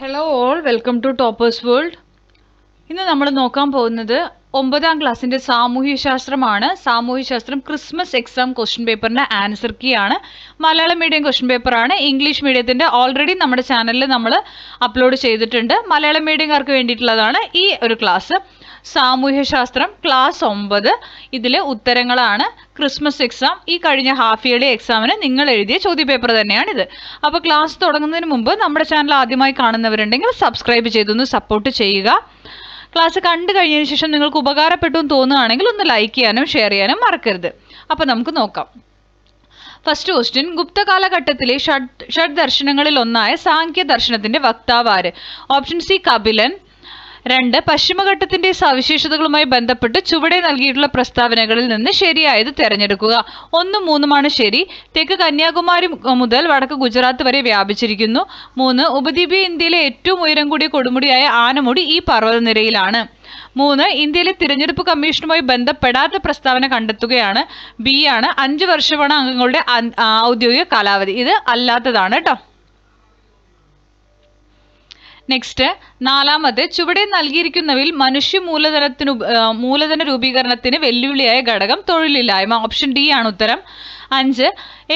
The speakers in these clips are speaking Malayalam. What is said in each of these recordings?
Hello all, welcome to toppers world. ഇന്ന് നമ്മൾ നോക്കാൻ പോകുന്നത് 9ാം ക്ലാസ്സിൻ്റെ സാമൂഹ്യശാസ്ത്രമാണ്. സാമൂഹ്യശാസ്ത്രം ക്രിസ്മസ് എക്സാം ക്വസ്റ്റ്യൻ പേപ്പറിൻ്റെ ആൻസർ കീ ആണ്. മലയാളം മീഡിയം ക്വസ്റ്റ്യൻ പേപ്പറാണ്. ഇംഗ്ലീഷ് മീഡിയത്തിൻ്റെ ഓൾറെഡി നമ്മുടെ ചാനലിൽ നമ്മൾ അപ്ലോഡ് ചെയ്തിട്ടുണ്ട്. മലയാളം മീഡിയംകാർക്ക് വേണ്ടിയിട്ടുള്ളതാണ് ഈ ഒരു ക്ലാസ്. സാമൂഹ്യശാസ്ത്രം ക്ലാസ് 9. ഇതിലെ ഉത്തരങ്ങളാണ് ക്രിസ്മസ് എക്സാം, ഈ കഴിഞ്ഞ ഹാഫ് ഇയർലി എക്സാമിന് നിങ്ങൾ എഴുതിയ ചോദ്യപേപ്പർ തന്നെയാണിത്. അപ്പോൾ ക്ലാസ് തുടങ്ങുന്നതിന് മുമ്പ് നമ്മുടെ ചാനൽ ആദ്യമായി കാണുന്നവരുണ്ടെങ്കിൽ സബ്സ്ക്രൈബ് ചെയ്തൊന്ന് സപ്പോർട്ട് ചെയ്യുക. ക്ലാസ് കണ്ടു കഴിഞ്ഞതിന് ശേഷം നിങ്ങൾക്ക് ഉപകാരപ്പെട്ടു എന്ന് തോന്നുകയാണെങ്കിൽ ഒന്ന് ലൈക്ക് ചെയ്യാനും ഷെയർ ചെയ്യാനും മറക്കരുത്. അപ്പോൾ നമുക്ക് നോക്കാം. ഫസ്റ്റ് ക്വസ്റ്റ്യൻ, ഗുപ്ത കാലഘട്ടത്തിലെ ഷഡ് ദർശനങ്ങളിൽ ഒന്നായ സാഖ്യ ദർശനത്തിന്റെ വക്താവ് ആര്? Option C Kapilan. 2, പശ്ചിമഘട്ടത്തിന്റെ സവിശേഷതകളുമായി ബന്ധപ്പെട്ട് ചുവടെ നൽകിയിട്ടുള്ള പ്രസ്താവനകളിൽ നിന്ന് ശരിയായത് തിരഞ്ഞെടുക്കുക. 1, 3 ശരി. തെക്ക് കന്യാകുമാരി മുതൽ വടക്ക് ഗുജറാത്ത് വരെ വ്യാപിച്ചിരിക്കുന്നു. 3, ഉപദ്വീപീയ ഇന്ത്യയിലെ ഏറ്റവും ഉയരം കൂടിയ കൊടുമുടിയായ ആനമുടി ഈ പർവ്വതനിരയിലാണ്. 3, ഇന്ത്യയിലെ തിരഞ്ഞെടുപ്പ് കമ്മീഷനുമായി ബന്ധപ്പെടാത്ത പ്രസ്താവന കണ്ടെത്തുകയാണ്. ബി ആണ്. 5 വർഷമാണ് അംഗങ്ങളുടെ ഔദ്യോഗിക കാലാവധി. ഇത് അല്ലാത്തതാണ് കേട്ടോ. നെക്സ്റ്റ്, 4, ചുവടെ നൽകിയിരിക്കുന്നവയിൽ മനുഷ്യ മൂലധന രൂപീകരണത്തിന് വെല്ലുവിളിയായ ഘടകം തൊഴിലില്ലായ്മ. ഓപ്ഷൻ ഡി ആണ് ഉത്തരം. 5,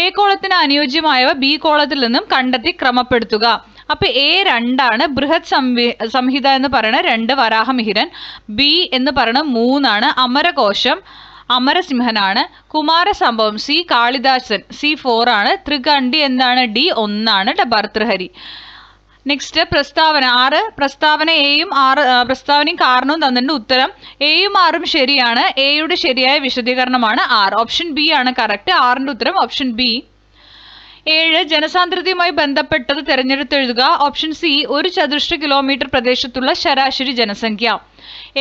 എ കോളത്തിന് അനുയോജ്യമായവ ബി കോളത്തിൽ നിന്നും കണ്ടെത്തി ക്രമപ്പെടുത്തുക. അപ്പൊ എ 2 ആണ്. ബൃഹത് സംഹിത എന്ന് പറയുന്ന 2 വരാഹമിഹിരൻ. ബി എന്ന് പറയുന്നത് 3 ആണ്. അമരകോശം അമരസിംഹനാണ്. കുമാരസംഭവം സി കാളിദാസൻ. സി 4 ആണ്. ത്രികണ്ഠി എന്താണ്? ഡി 1 ആണ്. ഭർതൃഹരി. നെക്സ്റ്റ്, പ്രസ്താവന 6. പ്രസ്താവന എയും പ്രസ്താവനയും കാരണവും തന്നിട്ടുണ്ട്. ഉത്തരം എയും 6ഉം ശരിയാണ്. എയുടെ ശരിയായ വിശദീകരണമാണ് 6. ഓപ്ഷൻ ബി ആണ് കറക്റ്റ്. 6ന്റെ ഉത്തരം ഓപ്ഷൻ ബി. 7, ജനസാന്ദ്രതയുമായി ബന്ധപ്പെട്ടത് തിരഞ്ഞെടുത്തെഴുതുക. ഓപ്ഷൻ സി 1 ചതുരശ്ര കിലോമീറ്റർ പ്രദേശത്തുള്ള ശരാശരി ജനസംഖ്യ.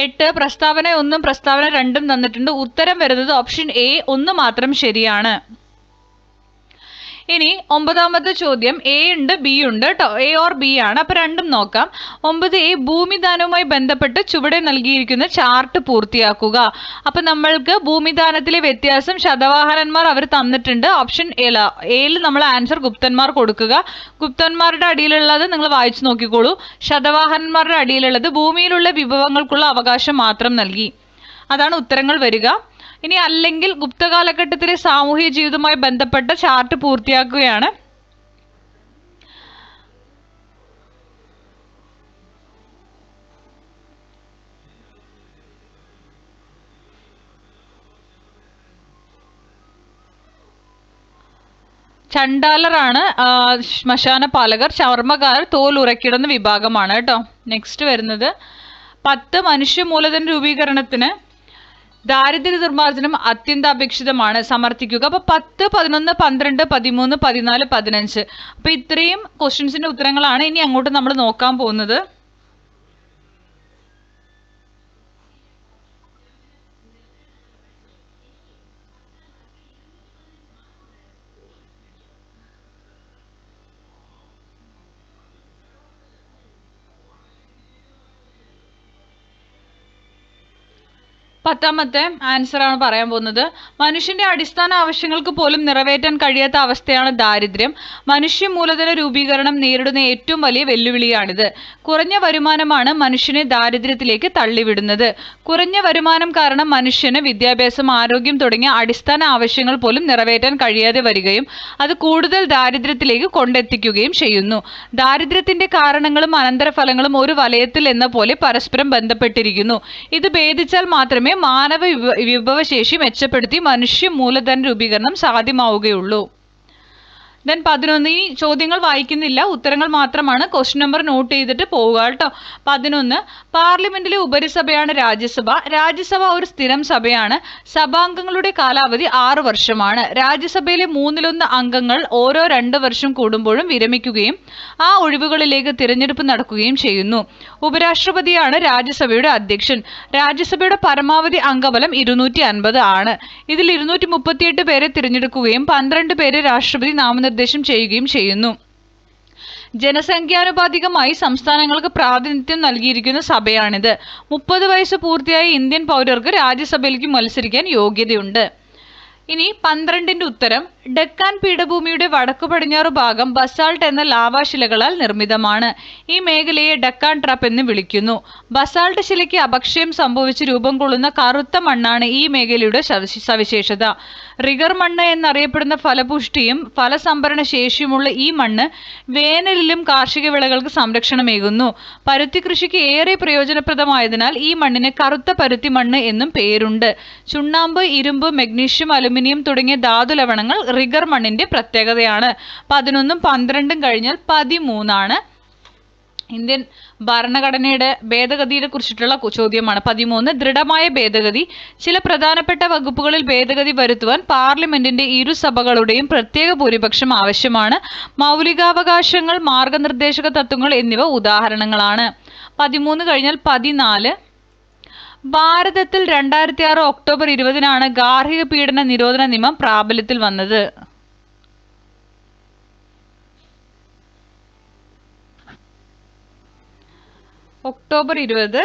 8, പ്രസ്താവന 1ഉം പ്രസ്താവന 2ഉം തന്നിട്ടുണ്ട്. ഉത്തരം വരുന്നത് ഓപ്ഷൻ എ 1 മാത്രം ശരിയാണ്. ഇനി 9ാമത്തെ ചോദ്യം, എ ഉണ്ട് ബി ഉണ്ട് കേട്ടോ. എ ഓർ ബി ആണ്. അപ്പൊ രണ്ടും നോക്കാം. 9A, ഭൂമിദാനവുമായി ബന്ധപ്പെട്ട് ചുവടെ നൽകിയിരിക്കുന്ന ചാർട്ട് പൂർത്തിയാക്കുക. അപ്പൊ നമ്മൾക്ക് ഭൂമിദാനത്തിലെ വ്യത്യാസം ശതവാഹനന്മാർ അവർ തന്നിട്ടുണ്ട്. ഓപ്ഷൻ എയിൽ നമ്മൾ ആൻസർ ഗുപ്തന്മാർ കൊടുക്കുക. ഗുപ്തന്മാരുടെ അടിയിലുള്ളത് നിങ്ങൾ വായിച്ചു നോക്കിക്കോളൂ. ശതവാഹനന്മാരുടെ അടിയിലുള്ളത് ഭൂമിയിലുള്ള വിഭവങ്ങൾക്കുള്ള അവകാശം മാത്രം നൽകി. അതാണ് ഉത്തരങ്ങൾ വരിക. ഇനി അല്ലെങ്കിൽ ഗുപ്ത കാലഘട്ടത്തിലെ സാമൂഹ്യ ജീവിതവുമായി ബന്ധപ്പെട്ട ചാർട്ട് പൂർത്തിയാക്കുകയാണ്. ചണ്ടാലറാണ് ശ്മശാന പാലകർ. ചർമ്മകാരർ തോൽ ഉറക്കിടുന്ന വിഭാഗമാണ് കേട്ടോ. നെക്സ്റ്റ് വരുന്നത് 10, മനുഷ്യ മൂലധന രൂപീകരണത്തിന് ദാരിദ്ര്യ നിർമ്മാർജ്ജനം അത്യന്താപേക്ഷിതമാണ്. സമർത്ഥിക്കുക. അപ്പൊ 10, 11, 12, 13, 14, 15. അപ്പൊ ഇത്രയും ക്വസ്റ്റ്യൻസിന്റെ ഉത്തരങ്ങളാണ് ഇനി അങ്ങോട്ട് നമ്മൾ നോക്കാൻ പോകുന്നത്. പത്താമത്തെ ആൻസർ ആണ് പറയാൻ പോകുന്നത്. മനുഷ്യന്റെ അടിസ്ഥാന ആവശ്യങ്ങൾക്ക് പോലും നിറവേറ്റാൻ കഴിയാത്ത അവസ്ഥയാണ് ദാരിദ്ര്യം. മനുഷ്യ മൂലധന രൂപീകരണം നേരിടുന്ന ഏറ്റവും വലിയ വെല്ലുവിളിയാണിത്. കുറഞ്ഞ വരുമാനമാണ് മനുഷ്യനെ ദാരിദ്ര്യത്തിലേക്ക് തള്ളിവിടുന്നത്. കുറഞ്ഞ വരുമാനം കാരണം മനുഷ്യന് വിദ്യാഭ്യാസം, ആരോഗ്യം തുടങ്ങിയ അടിസ്ഥാന ആവശ്യങ്ങൾ പോലും നിറവേറ്റാൻ കഴിയാതെ വരികയും അത് കൂടുതൽ ദാരിദ്ര്യത്തിലേക്ക് കൊണ്ടെത്തിക്കുകയും ചെയ്യുന്നു. ദാരിദ്ര്യത്തിന്റെ കാരണങ്ങളും അനന്തരഫലങ്ങളും ഒരു വലയത്തിൽ എന്ന പോലെ പരസ്പരം ബന്ധപ്പെട്ടിരിക്കുന്നു. ഇത് ഭേദിച്ചാൽ മാത്രമേ മാനവ വിഭവശേഷി മെച്ചപ്പെടുത്തി മനുഷ്യ മൂലധന രൂപീകരണം സാധ്യമാവുകയുള്ളൂ. ദെൻ 11, ഈ ചോദ്യങ്ങൾ വായിക്കുന്നില്ല, ഉത്തരങ്ങൾ മാത്രമാണ്. ക്വസ്റ്റ്യൻ നമ്പർ നോട്ട് ചെയ്തിട്ട് പോവുക കേട്ടോ. 11, പാർലമെന്റിലെ ഉപരിസഭയാണ് രാജ്യസഭ. രാജ്യസഭ ഒരു സ്ഥിരം സഭയാണ്. സഭാംഗങ്ങളുടെ കാലാവധി 6 വർഷമാണ്. രാജ്യസഭയിലെ 1/3 അംഗങ്ങൾ ഓരോ 2 വർഷം കൂടുമ്പോഴും വിരമിക്കുകയും ആ ഒഴിവുകളിലേക്ക് തിരഞ്ഞെടുപ്പ് നടക്കുകയും ചെയ്യുന്നു. ഉപരാഷ്ട്രപതിയാണ് രാജ്യസഭയുടെ അധ്യക്ഷൻ. രാജ്യസഭയുടെ പരമാവധി അംഗബലം 250 ആണ്. ഇതിൽ 238 പേരെ തിരഞ്ഞെടുക്കുകയും 12 പേരെ രാഷ്ട്രപതി നാമനിർദ്ദേശം ചെയ്യുകയും ചെയ്യുന്നു. ജനസംഖ്യാനുപാതികമായി സംസ്ഥാനങ്ങൾക്ക് പ്രാതിനിധ്യം നൽകിയിരിക്കുന്ന സഭയാണിത്. 30 വയസ്സ് പൂർത്തിയായ ഇന്ത്യൻ പൗരർക്ക് രാജ്യസഭയിലേക്ക് മത്സരിക്കാൻ യോഗ്യതയുണ്ട്. ഇനി 12ന്റെ ഉത്തരം, ഡെക്കാൻ പീഠഭൂമിയുടെ വടക്കു പടിഞ്ഞാറു ഭാഗം ബസാൾട്ട് എന്ന ലാവാശിലകളാൽ നിർമ്മിതമാണ്. ഈ മേഖലയെ ഡെക്കാൻ ട്രാപ്പ് എന്ന് വിളിക്കുന്നു. ബസാൾട്ട് ശിലയ്ക്ക് അപക്ഷയം സംഭവിച്ച് രൂപം കൊള്ളുന്ന കറുത്ത മണ്ണാണ് ഈ മേഖലയുടെ സവിശേഷത. റിഗർ മണ്ണ് എന്നറിയപ്പെടുന്ന ഫലപുഷ്ടിയും ഫലസംഭരണ ശേഷിയുമുള്ള ഈ മണ്ണ് വേനലിലും കാർഷിക വിളകൾക്ക് സംരക്ഷണമേകുന്നു. പരുത്തി കൃഷിക്ക് ഏറെ പ്രയോജനപ്രദമായതിനാൽ ഈ മണ്ണിന് കറുത്ത പരുത്തി മണ്ണ് എന്നും പേരുണ്ട്. ചുണ്ണാമ്പ്, ഇരുമ്പ്, മഗ്നീഷ്യം, അലുമിനിയം തുടങ്ങിയ ധാതു ലവണങ്ങൾ റിഗർ മണ്ണിന്റെ പ്രത്യേകതയാണ്. 11ഉം 12ഉം കഴിഞ്ഞാൽ 13ആണ്. ഇന്ത്യൻ ഭരണഘടനയുടെ ഭേദഗതിയെ കുറിച്ചിട്ടുള്ള ചോദ്യമാണ്. 13 ദൃഢമായ ഭേദഗതി. ചില പ്രധാനപ്പെട്ട വകുപ്പുകളിൽ ഭേദഗതി വരുത്തുവാൻ പാർലമെന്റിന്റെ ഇരുസഭകളുടെയും പ്രത്യേക ഭൂരിപക്ഷം ആവശ്യമാണ്. മൗലികാവകാശങ്ങൾ, മാർഗനിർദ്ദേശക തത്വങ്ങൾ എന്നിവ ഉദാഹരണങ്ങളാണ്. 13 കഴിഞ്ഞാൽ 14. ഭാരതത്തിൽ 2006 ഒക്ടോബർ 20-നാണ് ഗാർഹിക പീഡന നിരോധന നിയമം പ്രാബല്യത്തിൽ വന്നത്. ഒക്ടോബർ 20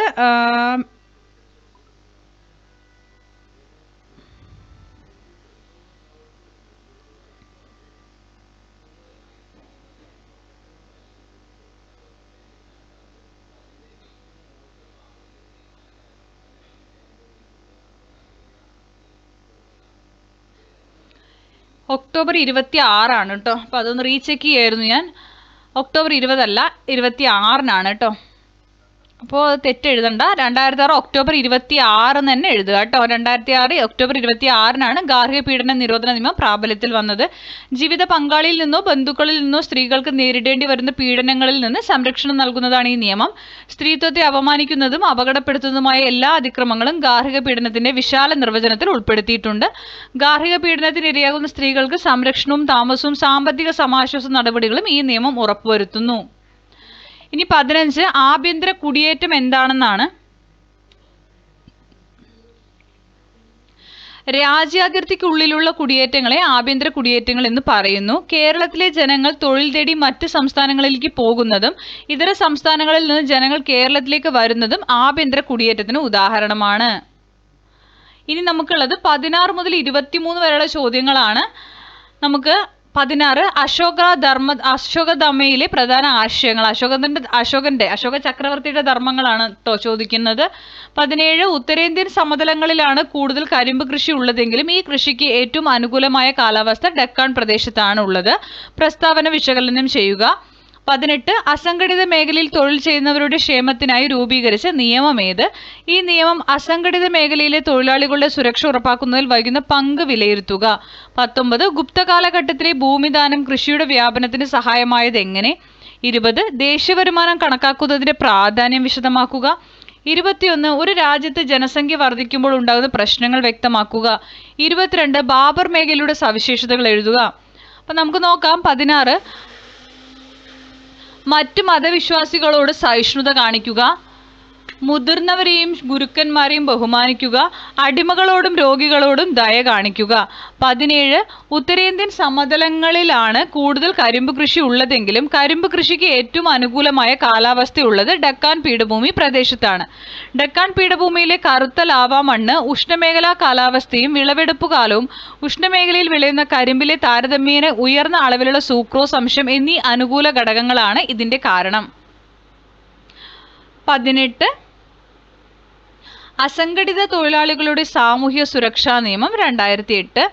ഒക്ടോബർ 26 കേട്ടോ. അപ്പോൾ അതൊന്ന് റീചെക്ക് ചെയ്യായിരുന്നു ഞാൻ. ഒക്ടോബർ 20 അല്ല, 26-നാണ് കേട്ടോ. അപ്പോൾ തെറ്റെഴുതണ്ട. 2006 ഒക്ടോബർ 26 തന്നെ എഴുതുക കേട്ടോ. 2006 ഒക്ടോബർ 26-നാണ് ഗാർഹിക പീഡന നിരോധന നിയമം പ്രാബല്യത്തിൽ വന്നത്. ജീവിത പങ്കാളിയിൽ നിന്നോ ബന്ധുക്കളിൽ നിന്നോ സ്ത്രീകൾക്ക് നേരിടേണ്ടി വരുന്ന പീഡനങ്ങളിൽ നിന്ന് സംരക്ഷണം നൽകുന്നതാണ് ഈ നിയമം. സ്ത്രീത്വത്തെ അപമാനിക്കുന്നതും അപകടപ്പെടുത്തുന്നതുമായ എല്ലാ അതിക്രമങ്ങളും ഗാർഹിക പീഡനത്തിന്റെ വിശാല നിർവചനത്തിൽ ഉൾപ്പെടുത്തിയിട്ടുണ്ട്. ഗാർഹിക പീഡനത്തിന് ഇരയാകുന്ന സ്ത്രീകൾക്ക് സംരക്ഷണവും താമസവും സാമ്പത്തിക സമാശ്വാസ നടപടികളും ഈ നിയമം ഉറപ്പുവരുത്തുന്നു. ഇനി 15 ആഭ്യന്തര കുടിയേറ്റം എന്താണെന്നാണ്. രാജ്യാതിർത്തിക്കുള്ളിലുള്ള കുടിയേറ്റങ്ങളെ ആഭ്യന്തര കുടിയേറ്റങ്ങൾ എന്ന് പറയുന്നു. കേരളത്തിലെ ജനങ്ങൾ തൊഴിൽ തേടി മറ്റ് സംസ്ഥാനങ്ങളിലേക്ക് പോകുന്നതും ഇതര സംസ്ഥാനങ്ങളിൽ നിന്ന് ജനങ്ങൾ കേരളത്തിലേക്ക് വരുന്നതും ആഭ്യന്തര കുടിയേറ്റത്തിന് ഉദാഹരണമാണ്. ഇനി നമുക്കുള്ളത് 16 മുതൽ 23 വരെയുള്ള ചോദ്യങ്ങളാണ്. നമുക്ക് 16 അശോകധർമ്മയിലെ പ്രധാന ആശയങ്ങൾ. അശോക ചക്രവർത്തിയുടെ ധർമ്മങ്ങളാണ് ചോദിക്കുന്നത്. 17 ഉത്തരേന്ത്യൻ സമതലങ്ങളിലാണ് കൂടുതൽ കരിമ്പ് കൃഷി ഉള്ളതെങ്കിലും ഈ കൃഷിക്ക് ഏറ്റവും അനുകൂലമായ കാലാവസ്ഥ ഡെക്കാൻ പ്രദേശത്താണ് ഉള്ളത്. പ്രസ്താവന വിശകലനം ചെയ്യുക. 18 അസംഘടിത മേഖലയിൽ തൊഴിൽ ചെയ്യുന്നവരുടെ ക്ഷേമത്തിനായി രൂപീകരിച്ച നിയമം ഏത്? ഈ നിയമം അസംഘടിത മേഖലയിലെ തൊഴിലാളികളുടെ സുരക്ഷ ഉറപ്പാക്കുന്നതിൽ വഹിക്കുന്ന പങ്ക് വിലയിരുത്തുക. 19 ഗുപ്ത കാലഘട്ടത്തിലെ ഭൂമിദാനം കൃഷിയുടെ വ്യാപനത്തിന് സഹായമായത് എങ്ങനെ? 20 ദേശീയ വരുമാനം കണക്കാക്കുന്നതിന്റെ പ്രാധാന്യം വിശദമാക്കുക. 21 ഒരു രാജ്യത്ത് ജനസംഖ്യ വർദ്ധിക്കുമ്പോൾ ഉണ്ടാകുന്ന പ്രശ്നങ്ങൾ വ്യക്തമാക്കുക. 22 ബാബർ മേഖലയുടെ സവിശേഷതകൾ എഴുതുക. അപ്പം നമുക്ക് നോക്കാം. 16 മറ്റു മതവിശ്വാസികളോട് സഹിഷ്ണുത കാണിക്കുക. മുതിർന്നവരെയും ഗുരുക്കന്മാരെയും ബഹുമാനിക്കുക. അടിമകളോടും രോഗികളോടും ദയ കാണിക്കുക. 17 ഉത്തരേന്ത്യൻ സമതലങ്ങളിലാണ് കൂടുതൽ കരിമ്പ് കൃഷി ഉള്ളതെങ്കിലും കരിമ്പ് കൃഷിക്ക് ഏറ്റവും അനുകൂലമായ കാലാവസ്ഥയുള്ളത് ഡെക്കാൻ പീഠഭൂമി പ്രദേശത്താണ്. ഡെക്കാൻ പീഠഭൂമിയിലെ കറുത്ത ലാവാ മണ്ണ്, ഉഷ്ണമേഖലാ കാലാവസ്ഥയും വിളവെടുപ്പ് കാലവും ഉഷ്ണമേഖലയിൽ വിളയുന്ന കരിമ്പിലെ താരതമ്യേന ഉയർന്ന അളവിലുള്ള സൂക്രോസ് അംശം എന്നീ അനുകൂല ഘടകങ്ങളാണ് ഇതിന്റെ കാരണം. 18 അസംഘടിത തൊഴിലാളികളുടെ സാമൂഹ്യ സുരക്ഷാ നിയമം 2008.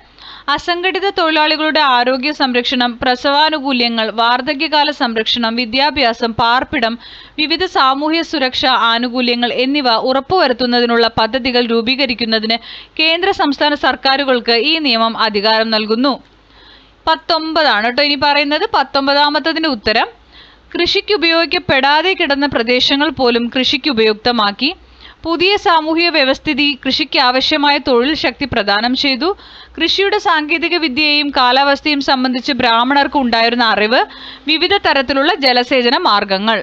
അസംഘടിത തൊഴിലാളികളുടെ ആരോഗ്യ സംരക്ഷണം, പ്രസവാനുകൂല്യങ്ങൾ, വാർദ്ധക്യകാല സംരക്ഷണം, വിദ്യാഭ്യാസം, പാർപ്പിടം, വിവിധ സാമൂഹ്യ സുരക്ഷാ ആനുകൂല്യങ്ങൾ എന്നിവ ഉറപ്പുവരുത്തുന്നതിനുള്ള പദ്ധതികൾ രൂപീകരിക്കുന്നതിന് കേന്ദ്ര സംസ്ഥാന സർക്കാരുകൾക്ക് ഈ നിയമം അധികാരം നൽകുന്നു. 19 കേട്ടോ ഇനി പറയുന്നത്. 19-ാമത്തതിന്റെ ഉത്തരം കൃഷിക്ക് ഉപയോഗിക്കപ്പെടാതെ കിടന്ന പ്രദേശങ്ങൾ പോലും കൃഷിക്ക് ഉപയുക്തമാക്കി. പുതിയ സാമൂഹിക വ്യവസ്ഥിതി കൃഷിക്ക് ആവശ്യമായ തൊഴിൽ ശക്തി പ്രദാനം ചെയ്തു. കൃഷിയുടെ സാങ്കേതിക വിദ്യയെയും കാലാവസ്ഥയും സംബന്ധിച്ച് ബ്രാഹ്മണർക്ക് ഉണ്ടായിരുന്ന അറിവ്, വിവിധ തരത്തിലുള്ള ജലസേചന മാർഗങ്ങൾ.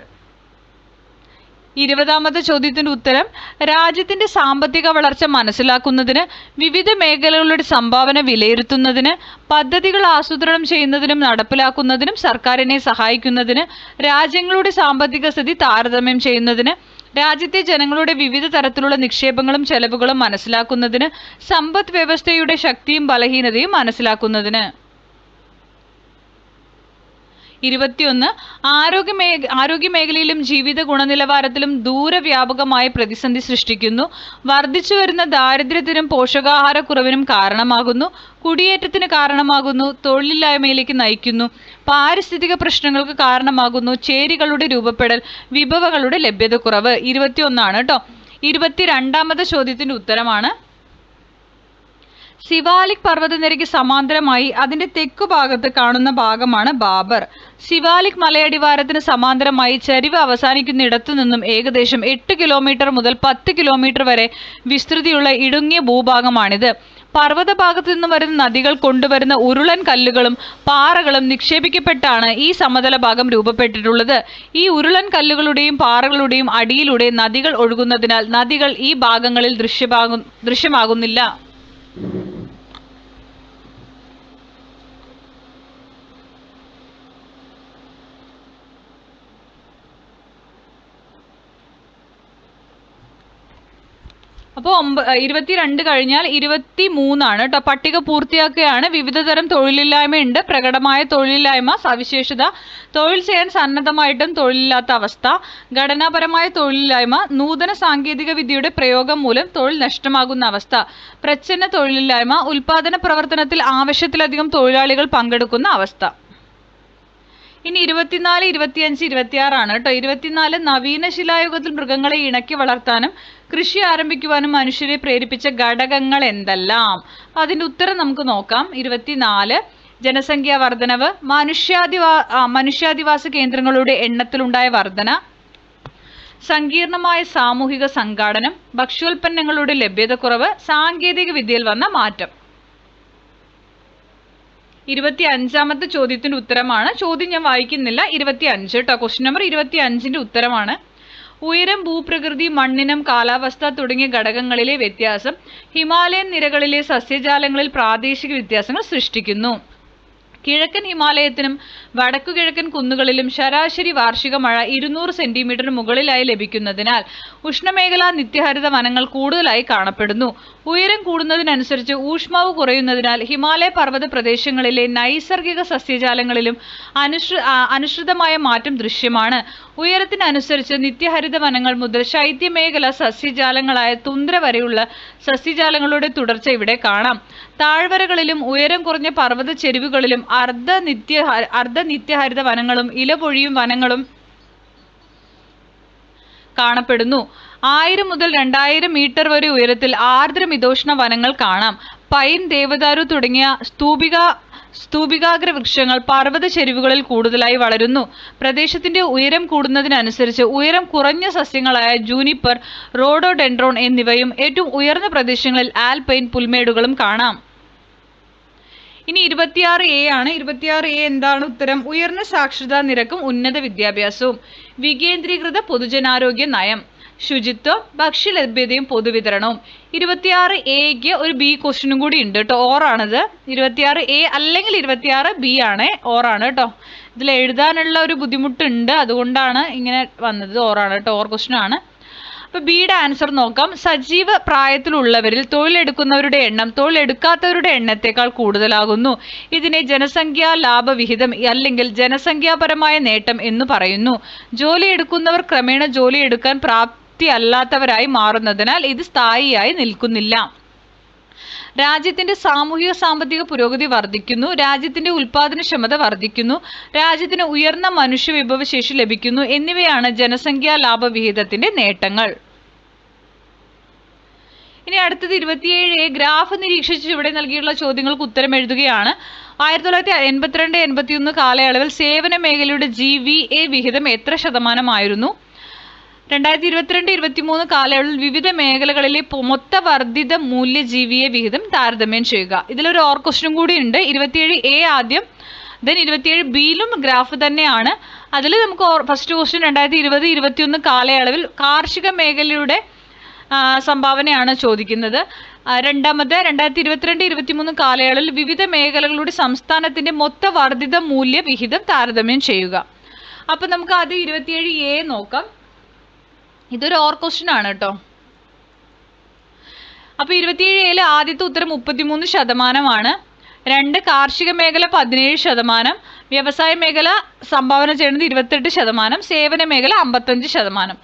20-ാമത്തെ ചോദ്യത്തിന്റെ ഉത്തരം രാജ്യത്തിന്റെ സാമ്പത്തിക വളർച്ച മനസ്സിലാക്കുന്നതിന്, വിവിധ മേഖലകളുടെ സംഭാവന വിലയിരുത്തുന്നതിന്, പദ്ധതികൾ ആസൂത്രണം ചെയ്യുന്നതിനും നടപ്പിലാക്കുന്നതിനും സർക്കാരിനെ സഹായിക്കുന്നതിന്, രാജ്യങ്ങളുടെ സാമ്പത്തിക സ്ഥിതി താരതമ്യം ചെയ്യുന്നതിന്, രാജ്യത്തെ ജനങ്ങളുടെ വിവിധ തരത്തിലുള്ള നിക്ഷേപങ്ങളും ചെലവുകളും മനസ്സിലാക്കുന്നതിന്, സമ്പദ് വ്യവസ്ഥയുടെ ശക്തിയും ബലഹീനതയും മനസ്സിലാക്കുന്നതിന്. 21 ആരോഗ്യ മേഖലയിലും ജീവിത ഗുണനിലവാരത്തിലും ദൂരവ്യാപകമായ പ്രതിസന്ധി സൃഷ്ടിക്കുന്നു. വർദ്ധിച്ചു വരുന്ന ദാരിദ്ര്യത്തിനും പോഷകാഹാരക്കുറവിനും കാരണമാകുന്നു. കുടിയേറ്റത്തിന് കാരണമാകുന്നു. തൊഴിലില്ലായ്മയിലേക്ക് നയിക്കുന്നു. പാരിസ്ഥിതിക പ്രശ്നങ്ങൾക്ക് കാരണമാകുന്നു. ചേരികളുടെ രൂപപ്പെടൽ, വിഭവങ്ങളുടെ ലഭ്യതക്കുറവ്. 21 കേട്ടോ. 22ാമത്തെ ചോദ്യത്തിന്റെ ഉത്തരമാണ് സിവാലിക് പർവ്വതനിരയ്ക്ക് സമാന്തരമായി അതിന്റെ തെക്കുഭാഗത്ത് കാണുന്ന ഭാഗമാണ് ബാബർ. സിവാലിക് മലയടിവാരത്തിന് സമാന്തരമായി ചരിവ് അവസാനിക്കുന്നിടത്തു നിന്നും ഏകദേശം 8 കിലോമീറ്റർ മുതൽ 10 കിലോമീറ്റർ വരെ വിസ്തൃതിയുള്ള ഇടുങ്ങിയ ഭൂഭാഗമാണിത്. പർവ്വത ഭാഗത്തു നിന്നും വരുന്ന നദികൾ കൊണ്ടുവരുന്ന ഉരുളൻ കല്ലുകളും പാറകളും നിക്ഷേപിക്കപ്പെട്ടാണ് ഈ സമതല ഭാഗം രൂപപ്പെട്ടിട്ടുള്ളത്. ഈ ഉരുളൻ കല്ലുകളുടെയും പാറകളുടെയും അടിയിലൂടെ നദികൾ ഒഴുകുന്നതിനാൽ നദികൾ ഈ ഭാഗങ്ങളിൽ ദൃശ്യമാകുന്നില്ല. അപ്പോൾ 22 കഴിഞ്ഞാൽ 23 കേട്ടോ. പട്ടിക പൂർത്തിയാക്കുകയാണ്. വിവിധതരം തൊഴിലില്ലായ്മയുണ്ട്. പ്രകടമായ തൊഴിലില്ലായ്മ സവിശേഷത, തൊഴിൽ ചെയ്യാൻ സന്നദ്ധമായിട്ടും തൊഴിലില്ലാത്ത അവസ്ഥ, ഘടനാപരമായ തൊഴിലില്ലായ്മ, നൂതന സാങ്കേതിക വിദ്യയുടെ പ്രയോഗം മൂലം തൊഴിൽ നഷ്ടമാകുന്ന അവസ്ഥ, പ്രച്ഛന്ന തൊഴിലില്ലായ്മ, ഉൽപാദന പ്രവർത്തനത്തിൽ ആവശ്യത്തിലധികം തൊഴിലാളികൾ പങ്കെടുക്കുന്ന അവസ്ഥ. ഇനി 24, 25, 26 കേട്ടോ. 24 നവീന ശിലായുഗത്തിൽ മൃഗങ്ങളെ ഇണക്കി വളർത്താനും കൃഷി ആരംഭിക്കുവാനും മനുഷ്യരെ പ്രേരിപ്പിച്ച ഘടകങ്ങൾ എന്തെല്ലാം? അതിന്റെ ഉത്തരം നമുക്ക് നോക്കാം. 24 ജനസംഖ്യാ വർധനവ്, മനുഷ്യാധിവാസ കേന്ദ്രങ്ങളുടെ എണ്ണത്തിലുണ്ടായ വർധന, സങ്കീർണമായ സാമൂഹിക സംഘാടനം, ഭക്ഷ്യോൽപ്പന്നങ്ങളുടെ ലഭ്യതക്കുറവ്, സാങ്കേതിക വിദ്യയിൽ വന്ന മാറ്റം. 25ാമത്തെ ചോദ്യത്തിന്റെ ഉത്തരമാണ്. ചോദ്യം ഞാൻ വായിക്കുന്നില്ല. 25 കേട്ടോ. ക്വസ്റ്റ്യൻ നമ്പർ 25ന്റെ ഉത്തരമാണ് ഉയരം, ഭൂപ്രകൃതി, മണ്ണിനം, കാലാവസ്ഥ തുടങ്ങിയ ഘടകങ്ങളിലെ വ്യത്യാസം ഹിമാലയൻ നിരകളിലെ സസ്യജാലങ്ങളിൽ പ്രാദേശിക വ്യത്യാസങ്ങൾ സൃഷ്ടിക്കുന്നു. കിഴക്കൻ ഹിമാലയത്തിനും വടക്കുകിഴക്കൻ കുന്നുകളിലും ശരാശരി വാർഷിക മഴ 200 സെന്റിമീറ്ററിന് മുകളിലായി ലഭിക്കുന്നതിനാൽ ഉഷ്ണമേഖലാ നിത്യഹരിത വനങ്ങൾ കൂടുതലായി കാണപ്പെടുന്നു. ഉയരം കൂടുന്നതിനനുസരിച്ച് ഊഷ്മാവ് കുറയുന്നതിനാൽ ഹിമാലയ പർവ്വത പ്രദേശങ്ങളിലെ നൈസർഗിക സസ്യജാലങ്ങളിലും അനുസൃതമായ മാറ്റം ദൃശ്യമാണ്. ഉയരത്തിനനുസരിച്ച് നിത്യഹരിത വനങ്ങൾ മുതൽ ശൈത്യമേഖല സസ്യജാലങ്ങളായ തുന്ദ്ര വരെയുള്ള സസ്യജാലങ്ങളുടെ തുടർച്ച ഇവിടെ കാണാം. താഴ്വരകളിലും ഉയരം കുറഞ്ഞ പർവ്വത ചെരുവുകളിലും അർദ്ധ നിത്യഹരിത വനങ്ങളും ഇലപൊഴിയും വനങ്ങളും കാണപ്പെടുന്നു. 1000 മുതൽ 2000 മീറ്റർ വരെ ഉയരത്തിൽ ആർദ്ര മിതോഷ്ണ വനങ്ങൾ കാണാം. പൈൻ, ദേവദാരു തുടങ്ങിയ സ്തൂപികാഗ്ര വൃക്ഷങ്ങൾ പർവ്വത ചെരുവുകളിൽ കൂടുതലായി വളരുന്നു. പ്രദേശത്തിന്റെ ഉയരം കൂടുന്നതിനനുസരിച്ച് ഉയരം കുറഞ്ഞ സസ്യങ്ങളായ ജൂനിപ്പർ, റോഡോഡെൻഡ്രോൺ എന്നിവയും ഏറ്റവും ഉയർന്ന പ്രദേശങ്ങളിൽ ആൽപൈൻ പുൽമേടുകളും കാണാം. ഇനി 26A ആണ്. 26A എന്താണ് ഉത്തരം? ഉയർന്ന സാക്ഷരതാ നിരക്കും ഉന്നത വിദ്യാഭ്യാസവും, വികേന്ദ്രീകൃത പൊതുജനാരോഗ്യ നയം, ശുചിത്വം, ഭക്ഷ്യലഭ്യതയും പൊതുവിതരണവും. 26Aക്ക് ഒരു ബി ക്വസ്റ്റ്യനും കൂടി ഉണ്ട് കേട്ടോ. ഓറാണിത്. 26A അല്ലെങ്കിൽ 26B ആണ്. ഓറാണ് കേട്ടോ. ഇതിൽ എഴുതാനുള്ള ഒരു ബുദ്ധിമുട്ടുണ്ട്, അതുകൊണ്ടാണ് ഇങ്ങനെ വന്നത്. ഓറാണ് കേട്ടോ. ഓർ ക്വസ്റ്റ്യൻ ആണ്. അപ്പൊ ബിയുടെ ആൻസർ നോക്കാം. സജീവ പ്രായത്തിലുള്ളവരിൽ തൊഴിലെടുക്കുന്നവരുടെ എണ്ണം തൊഴിലെടുക്കാത്തവരുടെ എണ്ണത്തെക്കാൾ കൂടുതലാകുന്നു. ഇതിനെ ജനസംഖ്യാ ലാഭവിഹിതം അല്ലെങ്കിൽ ജനസംഖ്യാപരമായ നേട്ടം എന്ന് പറയുന്നു. ജോലിയെടുക്കുന്നവർ ക്രമേണ ജോലിയെടുക്കാൻ പ്രാപ്തിയല്ലാത്തവരായി മാറുന്നതിനാൽ ഇത് സ്ഥായിയായി നിൽക്കുന്നില്ല. രാജ്യത്തിന്റെ സാമൂഹിക സാമ്പത്തിക പുരോഗതി വർദ്ധിക്കുന്നു. രാജ്യത്തിന്റെ ഉൽപാദനക്ഷമത വർദ്ധിക്കുന്നു. രാജ്യത്തിന് ഉയർന്ന മനുഷ്യ വിഭവശേഷി ലഭിക്കുന്നു. എന്നിവയാണ് ജനസംഖ്യാ ലാഭവിഹിതത്തിന്റെ നേട്ടങ്ങൾ. ഇനി അടുത്തത് 27A. ഗ്രാഫ് നിരീക്ഷിച്ച് ഇവിടെ നൽകിയുള്ള ചോദ്യങ്ങൾക്ക് ഉത്തരം എഴുതുകയാണ്. 1982-81 കാലയളവിൽ സേവന മേഖലയുടെ GVA വിഹിതം എത്ര ശതമാനമായിരുന്നു? 2022-23 കാലയളവിൽ വിവിധ മേഖലകളിലെ മൊത്ത വർദ്ധിത മൂല്യ GVA വിഹിതം താരതമ്യം ചെയ്യുക. ഇതിലൊരു ഓർ ക്വസ്റ്റ്യൻ കൂടി ഉണ്ട്. 27A ആദ്യം, ദെൻ 27Bയിലും ഗ്രാഫ് തന്നെയാണ്. അതിൽ നമുക്ക് ഫസ്റ്റ് ക്വസ്റ്റ്യൻ 2020-21 കാലയളവിൽ കാർഷിക മേഖലയുടെ സംഭാവനയാണ് ചോദിക്കുന്നത്. രണ്ടാമത് 2022-23 കാലയളവിൽ വിവിധ മേഖലകളുടെ സംസ്ഥാനത്തിന്റെ മൊത്ത വർദ്ധിത മൂല്യ വിഹിതം താരതമ്യം ചെയ്യുക. അപ്പൊ നമുക്ക് ആദ്യം 27A നോക്കാം. ഇതൊരു ഓർ ക്വസ്റ്റ്യൻ ആണ് കേട്ടോ. അപ്പൊ 27Aയിലെ ആദ്യത്തെ ഉത്തരം 33%. 2 കാർഷിക മേഖല 17%, വ്യവസായ മേഖല സംഭാവന ചെയ്യുന്നത് 28%, സേവന മേഖല 55%.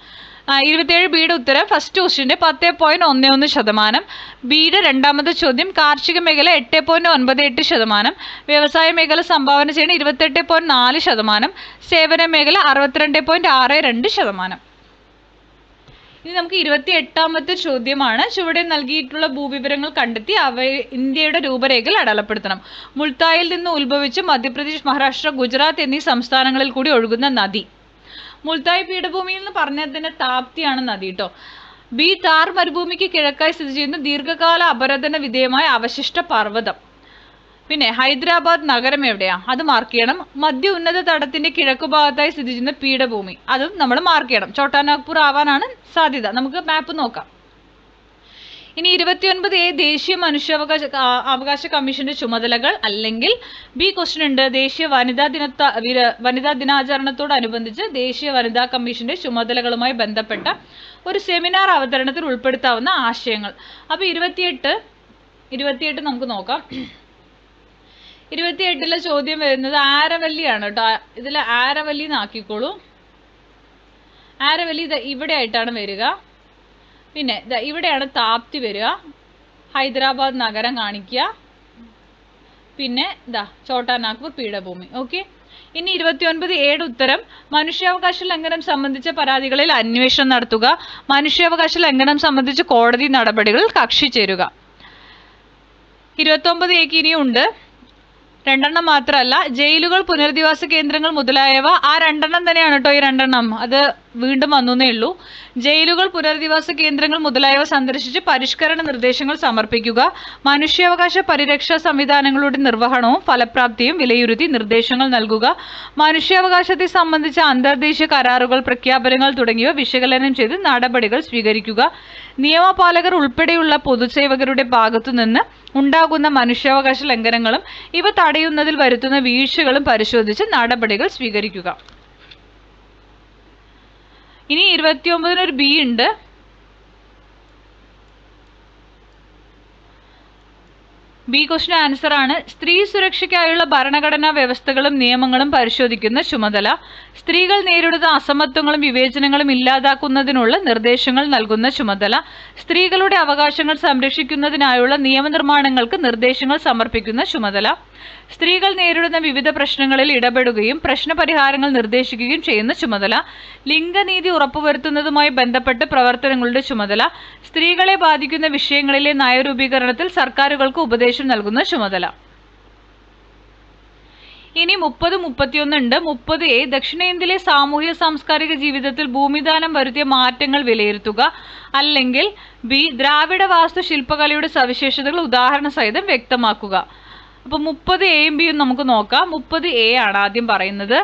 27 ബിയുടെ ഉത്തരം ഫസ്റ്റ് ക്വസ്റ്റ്യൻ്റെ 10.11%. ബിയുടെ രണ്ടാമത്തെ ചോദ്യം കാർഷിക മേഖല 8.98%, വ്യവസായ മേഖല സംഭാവന ചെയ്യുന്നത് 28.4%, സേവന മേഖല 62.62%. ഇനി നമുക്ക് 28ാമത്തെ ചോദ്യമാണ്. ചുവടെ നൽകിയിട്ടുള്ള ഭൂവിവരങ്ങൾ കണ്ടെത്തി ഇന്ത്യയുടെ രൂപരേഖയിൽ അടയാളപ്പെടുത്തണം. മുൾത്തായിൽ നിന്ന് ഉത്ഭവിച്ച് മധ്യപ്രദേശ്, മഹാരാഷ്ട്ര, ഗുജറാത്ത് എന്നീ സംസ്ഥാനങ്ങളിൽ കൂടി ഒഴുകുന്ന നദി. മുൾത്തായ് പീഠഭൂമിയിൽ നിന്ന് പറഞ്ഞതിന്റെ താപ്തിയാണ് നദി കേട്ടോ. ബി താർ മരുഭൂമിക്ക് കിഴക്കായി സ്ഥിതി ചെയ്യുന്ന ദീർഘകാല അപരദന വിധേയമായ അവശിഷ്ട പർവ്വതം. പിന്നെ ഹൈദരാബാദ് നഗരം എവിടെയാ? അത് മാർക്ക് ചെയ്യണം. മധ്യ ഉന്നത തടത്തിന്റെ കിഴക്കുഭാഗത്തായി സ്ഥിതി ചെയ്യുന്ന പീഠഭൂമി, അതും നമ്മൾ മാർക്ക് ചെയ്യണം. ചോട്ടാനാഗ്പൂർ ആവാനാണ് സാധ്യത. നമുക്ക് മാപ്പ് നോക്കാം. ഇനി 29A ദേശീയ മനുഷ്യാവകാശ കമ്മീഷന്റെ ചുമതലകൾ, അല്ലെങ്കിൽ ബി ക്വസ്റ്റ്യൻ ഉണ്ട് ദേശീയ വനിതാ ദിനാചരണത്തോടനുബന്ധിച്ച് ദേശീയ വനിതാ കമ്മീഷന്റെ ചുമതലകളുമായി ബന്ധപ്പെട്ട ഒരു സെമിനാർ അവതരണത്തിൽ ഉൾപ്പെടുത്താവുന്ന ആശയങ്ങൾ. അപ്പോൾ 28 നമുക്ക് നോക്കാം. 28ലെ ചോദ്യം വരുന്നത് ആരവല്ലിയാണ് കേട്ടോ. ഇതിൽ ആരവല്ലി എന്നാക്കിക്കോളൂ. ആരവല്ലി ഇവിടെ ആയിട്ടാണ് വരിക. പിന്നെ ഇവിടെയാണ് താപ്തി വരിക. ഹൈദരാബാദ് നഗരം കാണിക്കുക. പിന്നെ ചോട്ടാനാഗ്പൂർ പീഠഭൂമി. ഓക്കെ. ഇനി 29A ഉത്തരം മനുഷ്യാവകാശ ലംഘനം സംബന്ധിച്ച പരാതികളിൽ അന്വേഷണം നടത്തുക. മനുഷ്യാവകാശ ലംഘനം സംബന്ധിച്ച് കോടതി നടപടികൾ കക്ഷി ചേരുക. 29A ഇനിയുണ്ട്. 2 മാത്രമല്ല, ജയിലുകൾ, പുനരധിവാസ കേന്ദ്രങ്ങൾ മുതലായവ. ആ 2 തന്നെയാണ് കേട്ടോ ഈ 2. അത് വീണ്ടും വന്നേ ഉള്ളൂ. ജയിലുകൾ, പുനരധിവാസ കേന്ദ്രങ്ങൾ മുതലായവ സന്ദർശിച്ച് പരിഷ്കരണ നിർദ്ദേശങ്ങൾ സമർപ്പിക്കുക. മനുഷ്യാവകാശ പരിരക്ഷാ സംവിധാനങ്ങളുടെ നിർവഹണവും ഫലപ്രാപ്തിയും വിലയിരുത്തി നിർദ്ദേശങ്ങൾ നൽകുക. മനുഷ്യാവകാശത്തെ സംബന്ധിച്ച അന്തർദേശീയ കരാറുകൾ, പ്രഖ്യാപനങ്ങൾ തുടങ്ങിയവ വിശകലനം ചെയ്ത് നടപടികൾ സ്വീകരിക്കുക. നിയമപാലകർ ഉൾപ്പെടെയുള്ള പൊതുസേവകരുടെ ഭാഗത്തുനിന്ന് ഉണ്ടാകുന്ന മനുഷ്യാവകാശ ലംഘനങ്ങളും ഇവ തടയുന്നതിൽ വരുത്തുന്ന വീഴ്ചകളും പരിശോധിച്ച് നടപടികൾ സ്വീകരിക്കുക. ഇനി 29 ബി ഉണ്ട്. ബി ക്വസ്റ്റ്യൻ ആൻസർ ആണ് സ്ത്രീ സുരക്ഷയ്ക്കായുള്ള ഭരണഘടനാ വ്യവസ്ഥകളും നിയമങ്ങളും പരിശോധിക്കുന്ന ചുമതല. സ്ത്രീകൾ നേരിടുന്ന അസമത്വങ്ങളും വിവേചനങ്ങളും ഇല്ലാതാക്കുന്നതിനുള്ള നിർദ്ദേശങ്ങൾ നൽകുന്ന ചുമതല. സ്ത്രീകളുടെ അവകാശങ്ങൾ സംരക്ഷിക്കുന്നതിനായുള്ള നിയമനിർമ്മാണങ്ങൾക്ക് നിർദ്ദേശങ്ങൾ സമർപ്പിക്കുന്ന ചുമതല. സ്ത്രീകൾ നേരിടുന്ന വിവിധ പ്രശ്നങ്ങളിൽ ഇടപെടുകയും പ്രശ്നപരിഹാരങ്ങൾ നിർദ്ദേശിക്കുകയും ചെയ്യുന്ന ചുമതല. ലിംഗനീതി ഉറപ്പുവരുത്തുന്നതുമായി ബന്ധപ്പെട്ട് പ്രവർത്തനങ്ങളുടെ ചുമതല. സ്ത്രീകളെ ബാധിക്കുന്ന വിഷയങ്ങളിലെ നയരൂപീകരണത്തിൽ സർക്കാരുകൾക്ക് ഉപദേശം നൽകുന്ന ചുമതല. ഇനി 30-31 ഉണ്ട്. 30A ദക്ഷിണേന്ത്യയിലെ സാമൂഹ്യ സാംസ്കാരിക ജീവിതത്തിൽ ഭൂമിദാനം വരുത്തിയ മാറ്റങ്ങൾ വിലയിരുത്തുക. അല്ലെങ്കിൽ ബി ദ്രാവിഡ വാസ്തു ശില്പകലയുടെ സവിശേഷതകൾ ഉദാഹരണ സഹിതം വ്യക്തമാക്കുക. അപ്പോൾ 30Aയും ബിയും നമുക്ക് നോക്കാം. 30A ആണ് ആദ്യം പറയുന്നത്.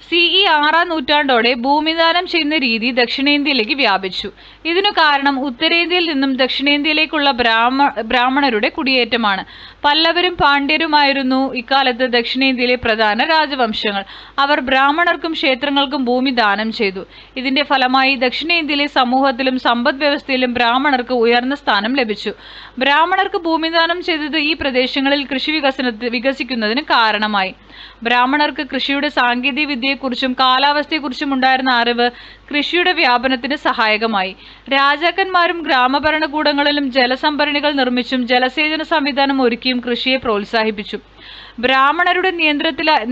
CE 6ാം നൂറ്റാണ്ടോടെ ഭൂമിദാനം ചെയ്യുന്ന രീതി ദക്ഷിണേന്ത്യയിലേക്ക് വ്യാപിച്ചു. ഇതിനു കാരണം ഉത്തരേന്ത്യയിൽ നിന്നും ദക്ഷിണേന്ത്യയിലേക്കുള്ള ബ്രാഹ്മണരുടെ കുടിയേറ്റമാണ്. പല്ലവരും പാണ്ഡ്യരുമായിരുന്നു ഇക്കാലത്ത് ദക്ഷിണേന്ത്യയിലെ പ്രധാന രാജവംശങ്ങൾ. അവർ ബ്രാഹ്മണർക്കും ക്ഷേത്രങ്ങൾക്കും ഭൂമി ദാനം ചെയ്തു. ഇതിന്റെ ഫലമായി ദക്ഷിണേന്ത്യയിലെ സമൂഹത്തിലും സമ്പദ് വ്യവസ്ഥയിലും ബ്രാഹ്മണർക്ക് ഉയർന്ന സ്ഥാനം ലഭിച്ചു. ബ്രാഹ്മണർക്ക് ഭൂമിദാനം ചെയ്തത് ഈ പ്രദേശങ്ങളിൽ കൃഷി വികസിക്കുന്നതിന് കാരണമായി. ബ്രാഹ്മണർക്ക് കൃഷിയുടെ സാങ്കേതിക വിദ്യയെക്കുറിച്ചും കാലാവസ്ഥയെക്കുറിച്ചും ഉണ്ടായിരുന്ന അറിവ് കൃഷിയുടെ വ്യാപനത്തിന് സഹായകമായി. രാജാക്കന്മാരും ഗ്രാമഭരണകൂടങ്ങളിലും ജലസംഭരണികൾ നിർമ്മിച്ചും ജലസേചന സംവിധാനം ഒരുക്കിയും കൃഷിയെ പ്രോത്സാഹിപ്പിച്ചു. ബ്രാഹ്മണരുടെ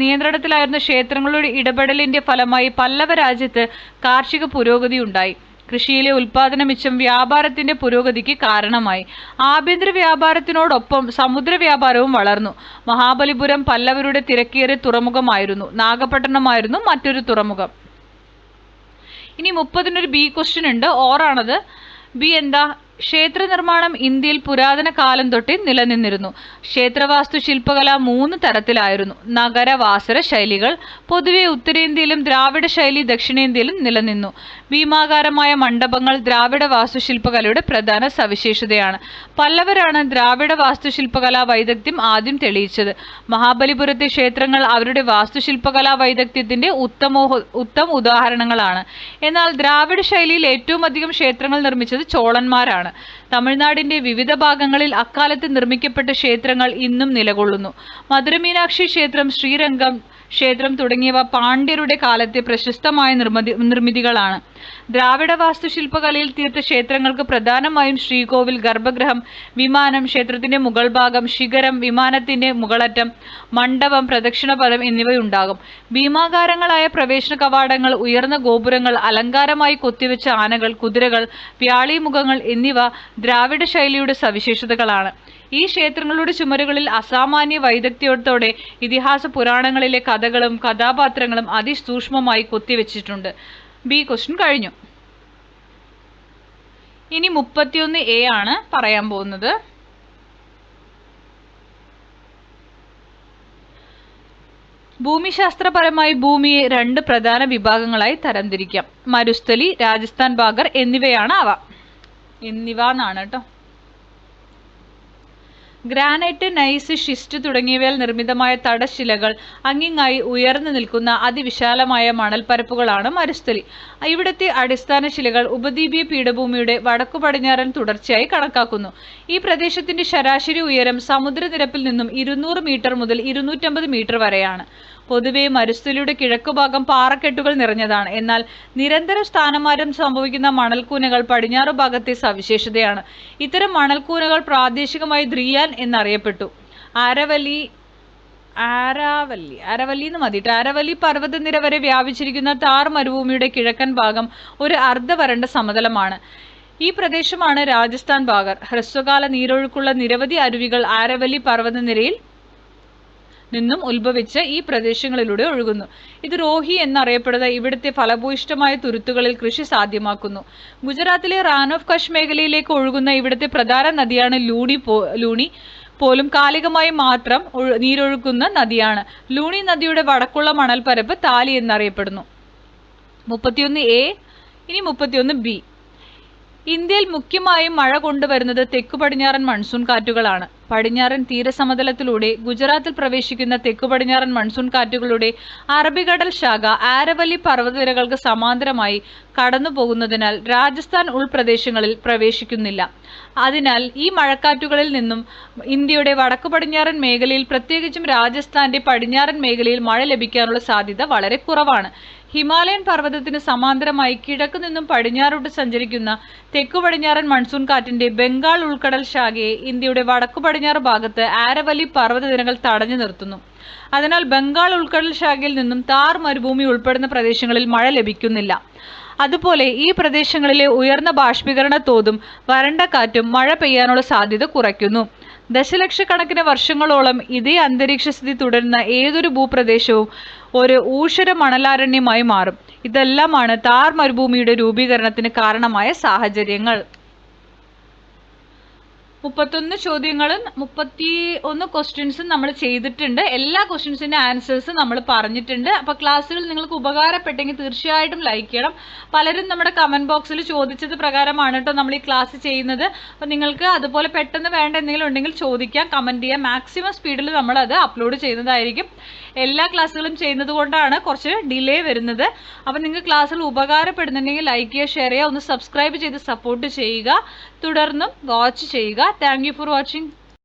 നിയന്ത്രണത്തിലായിരുന്ന ക്ഷേത്രങ്ങളുടെ ഇടപെടലിന്റെ ഫലമായി പല്ലവ രാജ്യത്ത് കാർഷിക പുരോഗതി ഉണ്ടായി. കൃഷിയിലെ ഉൽപാദന മിച്ചം വ്യാപാരത്തിന്റെ പുരോഗതിക്ക് കാരണമായി. ആഭ്യന്തര വ്യാപാരത്തിനോടൊപ്പം സമുദ്ര വ്യാപാരവും വളർന്നു. മഹാബലിപുരം പല്ലവരുടെ തിരക്കേറിയ തുറമുഖമായിരുന്നു. നാഗപട്ടണമായിരുന്നു മറ്റൊരു തുറമുഖം. ഇനി 30 ബി ക്വസ്റ്റ്യൻ ഉണ്ട്. ഓറാണത്. ബി എന്താ? ക്ഷേത്ര നിർമ്മാണം ഇന്ത്യയിൽ പുരാതന കാലം തൊട്ടേ നിലനിന്നിരുന്നു. ക്ഷേത്രവാസ്തു ശില്പകല 3 തരത്തിലായിരുന്നു. നഗര വാസര ശൈലികൾ പൊതുവെ ഉത്തരേന്ത്യയിലും ദ്രാവിഡ ശൈലി ദക്ഷിണേന്ത്യയിലും നിലനിന്നു. ഭീമാകാരമായ മണ്ഡപങ്ങൾ ദ്രാവിഡ വാസ്തുശില്പകലയുടെ പ്രധാന സവിശേഷതയാണ്. പല്ലവരാണ് ദ്രാവിഡ വാസ്തുശില്പകലാ വൈദഗ്ധ്യം ആദ്യം തെളിയിച്ചത്. മഹാബലിപുരത്തെ ക്ഷേത്രങ്ങൾ അവരുടെ വാസ്തുശില്പകലാ വൈദഗ്ധ്യത്തിന്റെ ഉത്തമ ഉദാഹരണങ്ങളാണ്. എന്നാൽ ദ്രാവിഡ ശൈലിയിൽ ഏറ്റവും അധികം ക്ഷേത്രങ്ങൾ നിർമ്മിച്ചത് ചോളന്മാരാണ്. തമിഴ്നാടിന്റെ വിവിധ ഭാഗങ്ങളിൽ അക്കാലത്ത് നിർമ്മിക്കപ്പെട്ട ക്ഷേത്രങ്ങൾ ഇന്നും നിലകൊള്ളുന്നു. മധുരമീനാക്ഷി ക്ഷേത്രം, ശ്രീരംഗം ക്ഷേത്രം തുടങ്ങിയവ പാണ്ഡ്യരുടെ കാലത്തെ പ്രശസ്തമായ നിർമ്മിതികളാണ്. ദ്രാവിഡ വാസ്തുശില്പകലയിൽ തീർത്ത ക്ഷേത്രങ്ങൾക്ക് പ്രധാനമായും ശ്രീകോവിൽ, ഗർഭഗൃഹം, വിമാനം, ക്ഷേത്രത്തിന്റെ മുകൾ ഭാഗം, ശിഖരം, വിമാനത്തിന്റെ മുകളറ്റം, മണ്ഡപം, പ്രദക്ഷിണപഥം എന്നിവയുണ്ടാകും. ഭീമാകാരങ്ങളായ പ്രവേശന കവാടങ്ങൾ, ഉയർന്ന ഗോപുരങ്ങൾ, അലങ്കാരമായി കൊത്തിവെച്ച ആനകൾ, കുതിരകൾ, വ്യാളീമുഖങ്ങൾ എന്നിവ ദ്രാവിഡ ശൈലിയുടെ സവിശേഷതകളാണ്. ഈ ക്ഷേത്രങ്ങളുടെ ചുമരുകളിൽ അസാമാന്യ വൈദഗ്ധ്യത്തോടെ ഇതിഹാസ പുരാണങ്ങളിലെ കഥകളും കഥാപാത്രങ്ങളും അതിസൂക്ഷ്മമായി കൊത്തിവെച്ചിട്ടുണ്ട്. ബി ക്വസ്റ്റ്യൻ കഴിഞ്ഞു. ഇനി 31A ആണ് പറയാൻ പോകുന്നത്. ഭൂമിശാസ്ത്രപരമായി ഭൂമിയെ 2 പ്രധാന വിഭാഗങ്ങളായി തരംതിരിക്കാം. മരുസ്ഥലി, രാജസ്ഥാൻ ബാഗർ എന്നിവയാണ് അവ. എന്നിവ എന്നാണ് കേട്ടോ. ഗ്രാനൈറ്റ്, നൈസ്, ഷിസ്റ്റ് തുടങ്ങിയവയാൽ നിർമ്മിതമായ തടശിലകൾ അങ്ങിങ്ങായി ഉയർന്നു നിൽക്കുന്ന അതിവിശാലമായ മണൽപ്പരപ്പുകളാണ് മരുസ്ഥലി. ഇവിടുത്തെ അടിസ്ഥാന ശിലകൾ ഉപദ്വീപീയ പീഠഭൂമിയുടെ വടക്കു പടിഞ്ഞാറൻ തുടർച്ചയായി കണക്കാക്കുന്നു. ഈ പ്രദേശത്തിന്റെ ശരാശരി ഉയരം സമുദ്രനിരപ്പിൽ നിന്നും 200 മീറ്റർ മുതൽ 250 മീറ്റർ വരെയാണ്. പൊതുവെ മരുസ്ഥലിയുടെ കിഴക്കുഭാഗം പാറക്കെട്ടുകൾ നിറഞ്ഞതാണ്. എന്നാൽ നിരന്തര സ്ഥാനമാറ്റം സംഭവിക്കുന്ന മണൽക്കൂനകൾ പടിഞ്ഞാറു ഭാഗത്തെ സവിശേഷതയാണ്. ഇത്തരം മണൽക്കൂനകൾ പ്രാദേശികമായി ദ്രിയാൻ എന്നറിയപ്പെട്ടു. ആരവല്ലി പർവ്വതനിര വരെ വ്യാപിച്ചിരിക്കുന്ന താർ മരുഭൂമിയുടെ കിഴക്കൻ ഭാഗം ഒരു അർദ്ധവരണ്ട സമതലമാണ്. ഈ പ്രദേശമാണ് രാജസ്ഥാൻ ബാഗർ. ഹ്രസ്വകാല നീരൊഴുക്കുള്ള നിരവധി അരുവികൾ ആരവല്ലി പർവ്വതനിരയിൽ നിന്നും ഉത്ഭവിച്ച് ഈ പ്രദേശങ്ങളിലൂടെ ഒഴുകുന്നു. ഇത് റോഹി എന്നറിയപ്പെടുന്ന ഇവിടുത്തെ ഫലഭൂയിഷ്ഠമായ തുരുത്തുകളിൽ കൃഷി സാധ്യമാക്കുന്നു. ഗുജറാത്തിലെ റാൻ ഓഫ് കച്ച് മേഖലയിലേക്ക് ഒഴുകുന്ന ഇവിടുത്തെ പ്രധാന നദിയാണ് ലൂണി പോലും കാലികമായി മാത്രം നീരൊഴുക്കുന്ന നദിയാണ്. ലൂണി നദിയുടെ വടക്കുള്ള മണൽപ്പരപ്പ് താലി എന്നറിയപ്പെടുന്നു. 31A. ഇനി 31B. ഇന്ത്യയിൽ മുഖ്യമായും മഴ കൊണ്ടുവരുന്നത് തെക്കു പടിഞ്ഞാറൻ മൺസൂൺ കാറ്റുകളാണ്. പടിഞ്ഞാറൻ തീരസമതലത്തിലൂടെ ഗുജറാത്തിൽ പ്രവേശിക്കുന്ന തെക്കു പടിഞ്ഞാറൻ മൺസൂൺ കാറ്റുകളുടെ അറബിക്കടൽ ശാഖ ആരവല്ലി പർവ്വതനിരകൾക്ക് സമാന്തരമായി കടന്നു പോകുന്നതിനാൽ രാജസ്ഥാൻ ഉൾപ്രദേശങ്ങളിൽ പ്രവേശിക്കുന്നില്ല. അതിനാൽ ഈ മഴക്കാറ്റുകളിൽ നിന്നും ഇന്ത്യയുടെ വടക്കു പടിഞ്ഞാറൻ മേഖലയിൽ, പ്രത്യേകിച്ചും രാജസ്ഥാന്റെ പടിഞ്ഞാറൻ മേഖലയിൽ മഴ ലഭിക്കാനുള്ള സാധ്യത വളരെ കുറവാണ്. ഹിമാലയൻ പർവ്വതത്തിന് സമാന്തരമായി കിഴക്കു നിന്നും പടിഞ്ഞാറോട്ട് സഞ്ചരിക്കുന്ന തെക്കു പടിഞ്ഞാറൻ മൺസൂൺ കാറ്റിന്റെ ബംഗാൾ ഉൾക്കടൽ ശാഖയെ ഇന്ത്യയുടെ വടക്കു പടിഞ്ഞാറ് ഭാഗത്ത് ആരവല്ലി പർവ്വതനിരകൾ തടഞ്ഞു നിർത്തുന്നു. അതിനാൽ ബംഗാൾ ഉൾക്കടൽ ശാഖയിൽ നിന്നും താർ മരുഭൂമി ഉൾപ്പെടുന്ന പ്രദേശങ്ങളിൽ മഴ ലഭിക്കുന്നില്ല. അതുപോലെ ഈ പ്രദേശങ്ങളിലെ ഉയർന്ന ബാഷ്പീകരണ തോതും വരണ്ട കാറ്റും മഴ പെയ്യാനുള്ള സാധ്യത കുറയ്ക്കുന്നു. ദശലക്ഷക്കണക്കിന് വർഷങ്ങളോളം ഇതേ അന്തരീക്ഷസ്ഥിതി തുടരുന്ന ഏതൊരു ഭൂപ്രദേശവും ഒരു ഊഷര മണലാരണ്യമായി മാറും. ഇതെല്ലാമാണ് താർ മരുഭൂമിയുടെ രൂപീകരണത്തിന് കാരണമായ സാഹചര്യങ്ങൾ. 31 ചോദ്യങ്ങളും 31 ക്വസ്റ്റ്യൻസും നമ്മൾ ചെയ്തിട്ടുണ്ട്. എല്ലാ ക്വസ്റ്റ്യൻസിന്റെ ആൻസേഴ്സ് നമ്മൾ പറഞ്ഞിട്ടുണ്ട്. അപ്പോൾ ക്ലാസ്സുകൾ നിങ്ങൾക്ക് ഉപകാരപ്പെട്ടെങ്കിൽ തീർച്ചയായിട്ടും ലൈക്ക് ചെയ്യണം. പലരും നമ്മുടെ കമന്റ് ബോക്സിൽ ചോദിച്ചത് പ്രകാരമാണ് കേട്ടോ നമ്മൾ ഈ ക്ലാസ് ചെയ്യുന്നത്. അപ്പോൾ നിങ്ങൾക്ക് അതുപോലെ പെട്ടെന്ന് വേണ്ട എന്തെങ്കിലും ഉണ്ടെങ്കിൽ ചോദിക്കാം, കമന്റ് ചെയ്യാം. മാക്സിമം സ്പീഡിൽ നമ്മൾ അത് അപ്ലോഡ് ചെയ്യുന്നതായിരിക്കും. എല്ലാ ക്ലാസ്സുകളും ചെയ്യുന്നത് കൊണ്ടാണ് കുറച്ച് ഡിലേ വരുന്നത്. അപ്പോൾ നിങ്ങൾക്ക് ക്ലാസ്സുകൾ ഉപകാരപ്പെടുന്നുണ്ടെങ്കിൽ ലൈക്ക് ചെയ്യുക, ഷെയർ ചെയ്യുക, ഒന്ന് സബ്സ്ക്രൈബ് ചെയ്ത് സപ്പോർട്ട് ചെയ്യുക, തുടർന്നും വാച്ച് ചെയ്യുക. Thank you for watching.